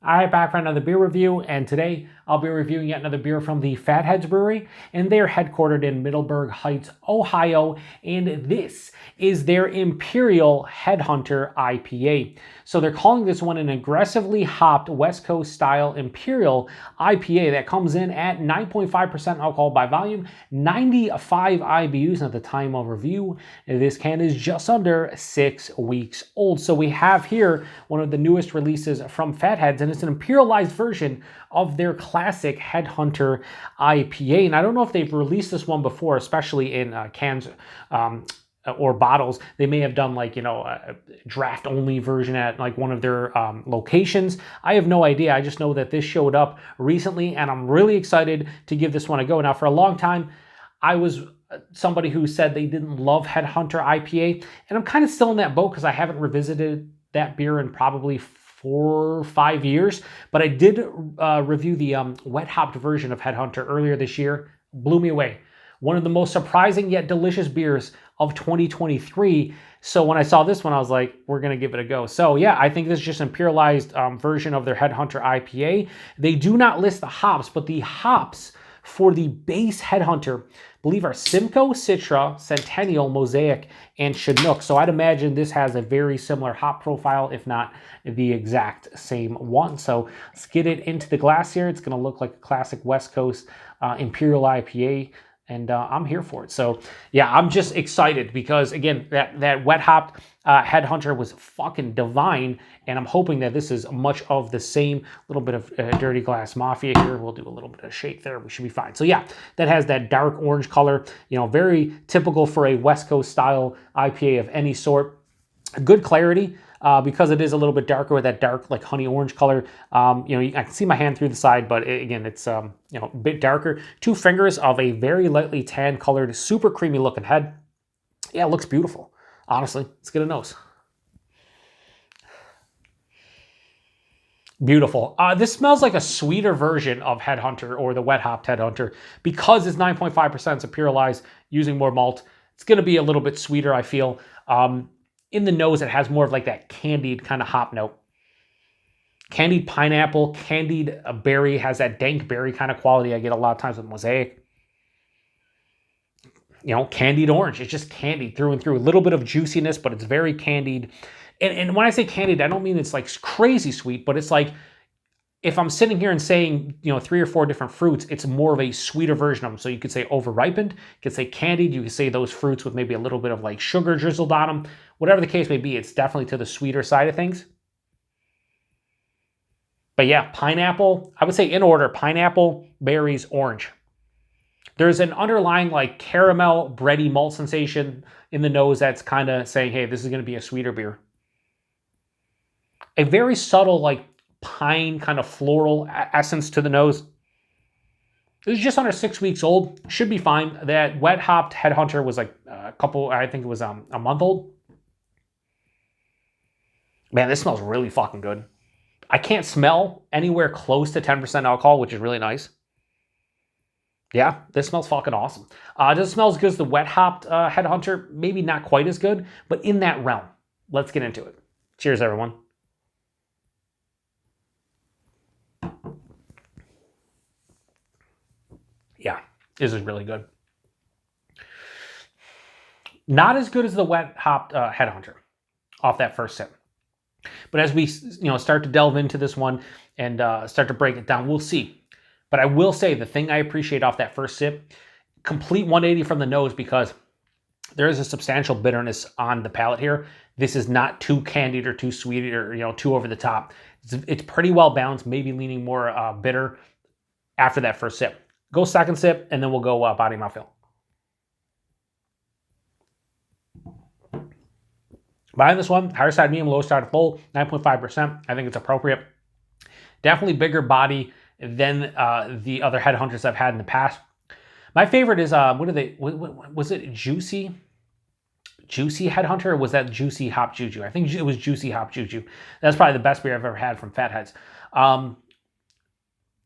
Alright, back for another beer review, and today I'll be reviewing yet another beer from the Fatheads Brewery, and they're headquartered in Middleburg Heights, Ohio, and this is their Imperial Head Hunter IPA. So they're calling this one an aggressively hopped West Coast-style Imperial IPA that comes in at 9.5% alcohol by volume, 95 IBUs at the time of review. This can is just under 6 weeks old. So we have here one of the newest releases from Fatheads, and it's an imperialized version of their classic Head Hunter IPA. And I don't know if they've released this one before, especially in cans or bottles. They may have done like, a draft only version at like one of their locations. I have no idea. I just know that this showed up recently, and I'm really excited to give this one a go. Now, for a long time, I was somebody who said they didn't love Head Hunter IPA, and I'm kind of still in that boat because I haven't revisited that beer in probably 4 or 5 years, but I did review the wet hopped version of Head Hunter earlier this year. Blew me away. One of the most surprising yet delicious beers of 2023. So when I saw this one, I was like, we're going to give it a go. So yeah, I think this is just an imperialized version of their Head Hunter IPA. They do not list the hops, but the hops for the base Head Hunter, I believe, are Simcoe, Citra, Centennial, Mosaic, and Chinook. So I'd imagine this has a very similar hop profile, if not the exact same one. So let's get it into the glass here. It's going to look like a classic West Coast Imperial IPA. And I'm here for it. So yeah, I'm just excited because again, that wet hopped Head Hunter was fucking divine, and I'm hoping that this is much of the same. Little bit of Dirty Glass Mafia here. We'll do a little bit of shake there. We should be fine. So yeah, that has that dark orange color. Very typical for a West Coast style IPA of any sort. Good clarity. Because it is a little bit darker with that dark, like honey orange color. I can see my hand through the side, but again, it's a bit darker. 2 fingers of a very lightly tan colored, super creamy looking head. Yeah, it looks beautiful. Honestly, let's get a nose. Beautiful. This smells like a sweeter version of Head Hunter or the wet hopped Head Hunter because it's 9.5%. It's imperialized using more malt. It's going to be a little bit sweeter, I feel. In the nose, it has more of like that candied kind of hop note. Candied pineapple, candied berry, has that dank berry kind of quality I get a lot of times with Mosaic. Candied orange. It's just candied through and through. A little bit of juiciness, but it's very candied. And when I say candied, I don't mean it's like crazy sweet, but it's like if I'm sitting here and saying, 3 or 4 different fruits, it's more of a sweeter version of them. So you could say over-ripened, you could say candied, you could say those fruits with maybe a little bit of like sugar drizzled on them. Whatever the case may be, it's definitely to the sweeter side of things. But yeah, pineapple, I would say in order, pineapple, berries, orange. There's an underlying like caramel, bready malt sensation in the nose that's kind of saying, hey, this is going to be a sweeter beer. A very subtle like pine kind of floral essence to the nose. This is just under 6 weeks old. Should be fine. That wet hopped Head Hunter was like I think it was a month old. Man, this smells really fucking good. I can't smell anywhere close to 10% alcohol, which is really nice. Yeah, this smells fucking awesome. Does it smell as good as the wet hopped Head Hunter? Maybe not quite as good, but in that realm. Let's get into it. Cheers, everyone. Yeah, this is really good. Not as good as the wet hopped Head Hunter off that first sip. But as we start to delve into this one and start to break it down, we'll see. But I will say the thing I appreciate off that first sip, complete 180 from the nose, because there is a substantial bitterness on the palate here. This is not too candied or too sweet or too over the top. It's pretty well balanced, maybe leaning more bitter after that first sip. Go second sip, and then we'll go body mouthfeel. Buying this one, higher side medium, low side full, 9.5%. I think it's appropriate. Definitely bigger body than the other Head Hunters I've had in the past. My favorite is, was it Juicy? Juicy Head Hunter, or was that Juicy Hop Juju? I think it was Juicy Hop Juju. That's probably the best beer I've ever had from Fatheads. I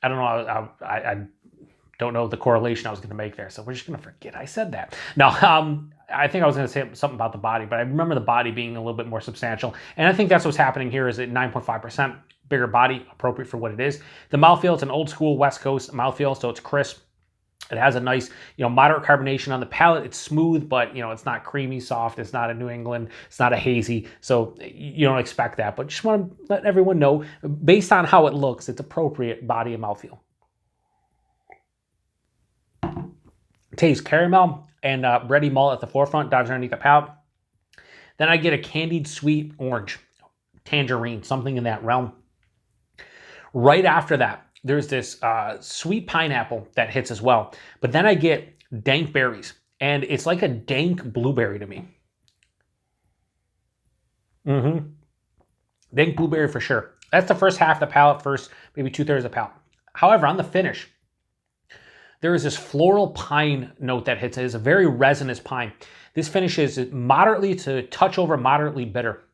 don't know. I don't know the correlation I was going to make there, so we're just going to forget I said that. No, I think I was going to say something about the body, but I remember the body being a little bit more substantial, and I think that's what's happening here is at 9.5%. bigger body, appropriate for what it is. The mouthfeel, it's an old school West Coast mouthfeel, so it's crisp. It has a nice, moderate carbonation on the palate. It's smooth, but, it's not creamy soft. It's not a New England. It's not a hazy. So you don't expect that. But just want to let everyone know, based on how it looks, it's appropriate body and mouthfeel. Taste caramel and bready malt at the forefront, dives underneath the palate. Then I get a candied sweet orange, tangerine, something in that realm. Right after that, there's this sweet pineapple that hits as well. But then I get dank berries, and it's like a dank blueberry to me. Dank blueberry for sure. That's the first half of the palate, first maybe 2/3 of the palate. However, on the finish, there is this floral pine note that hits. It is a very resinous pine. This finishes moderately to touch over moderately bitter.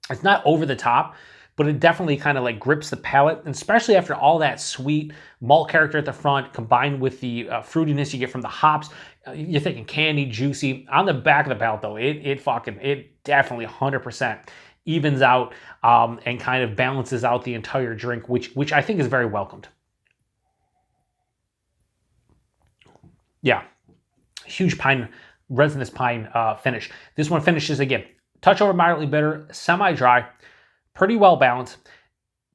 It's not over the top, but it definitely kind of like grips the palate, and especially after all that sweet malt character at the front combined with the fruitiness you get from the hops. You're thinking candy, juicy. On the back of the palate though, it definitely 100% evens out and kind of balances out the entire drink, which I think is very welcomed. Yeah, huge pine, resinous pine finish. This one finishes again, touch over moderately bitter, semi-dry, pretty well balanced.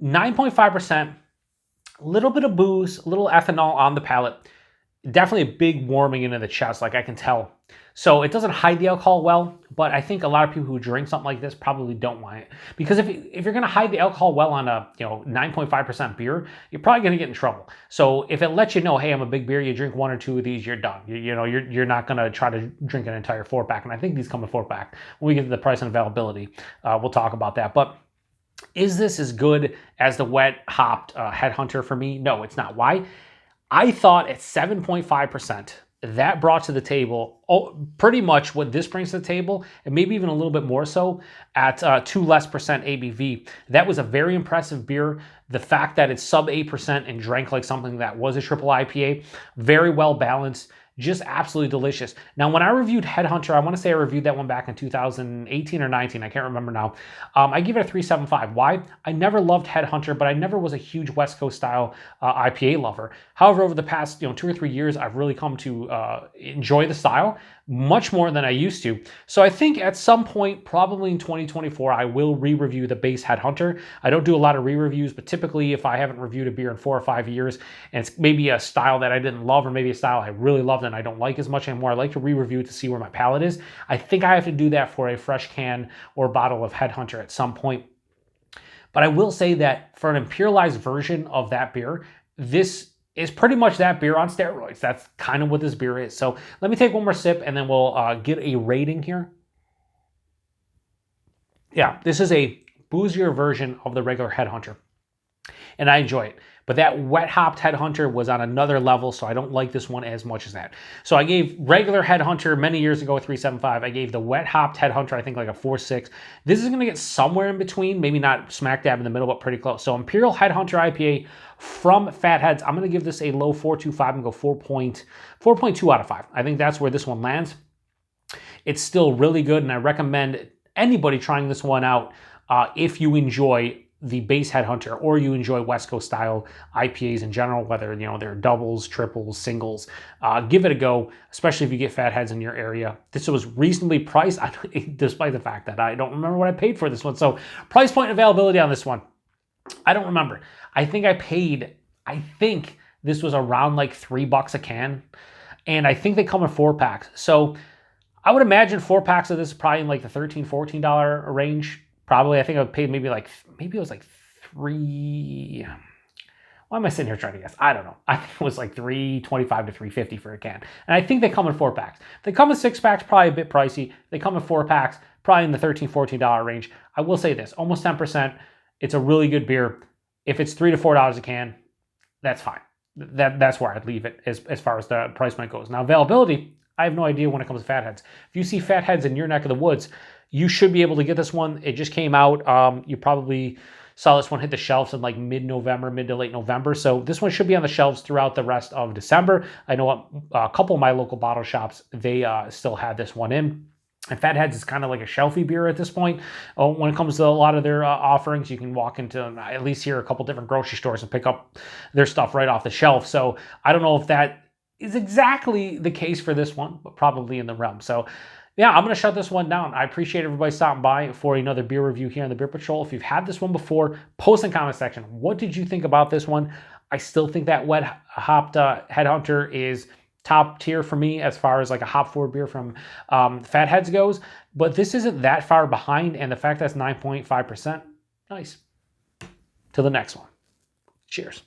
9.5%, a little bit of booze, a little ethanol on the palate. Definitely a big warming into the chest, like I can tell. So it doesn't hide the alcohol well, but I think a lot of people who drink something like this probably don't want it. Because if you're gonna hide the alcohol well on a 9.5% beer, you're probably gonna get in trouble. So if it lets you know, hey, I'm a big beer, you drink 1 or 2 of these, you're done. You're not gonna try to drink an entire 4-pack. And I think these come in 4-pack. When we get to the price and availability, we'll talk about that. But is this as good as the wet hopped Head Hunter for me? No, it's not. Why? I thought at 7.5%, that brought to the table pretty much what this brings to the table, and maybe even a little bit more so at 2% less ABV. That was a very impressive beer. The fact that it's sub 8% and drank like something that was a triple IPA, very well balanced. Just absolutely delicious. Now, when I reviewed Head Hunter, I want to say I reviewed that one back in 2018 or 19. I can't remember now. I give it a 3.75. Why? I never loved Head Hunter, but I never was a huge West Coast-style IPA lover. However, over the past 2 or 3 years, I've really come to enjoy the style much more than I used to. So I think at some point, probably in 2024, I will re-review the base Head Hunter. I don't do a lot of re-reviews, but typically if I haven't reviewed a beer in 4 or 5 years, and it's maybe a style that I didn't love, or maybe a style I really loved and I don't like as much anymore, I like to re-review to see where my palate is. I think I have to do that for a fresh can or bottle of Head Hunter at some point. But I will say that for an imperialized version of that beer, this is pretty much that beer on steroids. That's kind of what this beer is. So let me take one more sip and then we'll get a rating here. Yeah, this is a boozier version of the regular Head Hunter, and I enjoy it. But that wet hopped Head Hunter was on another level, so I don't like this one as much as that. So I gave regular Head Hunter many years ago a 3.75. I gave the wet hopped Head Hunter, I think, like a 4.6. This is going to get somewhere in between, maybe not smack dab in the middle, but pretty close. So Imperial Head Hunter IPA from Fatheads, I'm going to give this a low 4.25 and go 4.2 out of 5. I think that's where this one lands. It's still really good, and I recommend anybody trying this one out if you enjoy the base Head Hunter or you enjoy West Coast style IPAs in general, whether they're doubles, triples, singles. Give it a go, especially if you get Fatheads in your area. This was reasonably priced, despite the fact that I don't remember what I paid for this one. So price point availability on this one, I don't remember. I think this was around like $3 a can, and I think they come in 4-packs. So I would imagine 4-packs of this is probably in like the $13, $14 range. Probably, I think I paid maybe it was like $3. Why am I sitting here trying to guess? I don't know. I think it was like $3.25 to $3.50 for a can. And I think they come in 4-packs. They come in 6-packs, probably a bit pricey. They come in 4-packs, probably in the $13, $14 range. I will say this, almost 10%. It's a really good beer. If it's $3 to $4 a can, that's fine. That's where I'd leave it as far as the price point goes. Now, availability, I have no idea when it comes to Fatheads. If you see Fatheads in your neck of the woods, you should be able to get this one. It just came out. You probably saw this one hit the shelves in like mid-November, mid to late November. So this one should be on the shelves throughout the rest of December. I know a couple of my local bottle shops, they still had this one in. And Fatheads is kind of like a shelfy beer at this point. When it comes to a lot of their offerings, you can walk into at least here a couple different grocery stores and pick up their stuff right off the shelf. So I don't know if that is exactly the case for this one, but probably in the realm. So yeah, I'm going to shut this one down. I appreciate everybody stopping by for another beer review here on the Beer Patrol. If you've had this one before, post in the comment section. What did you think about this one? I still think that wet hopped Headhunter is top tier for me as far as like a hop forward beer from Fatheads goes, but this isn't that far behind, and the fact that's 9.5%, nice. Till the next one. Cheers.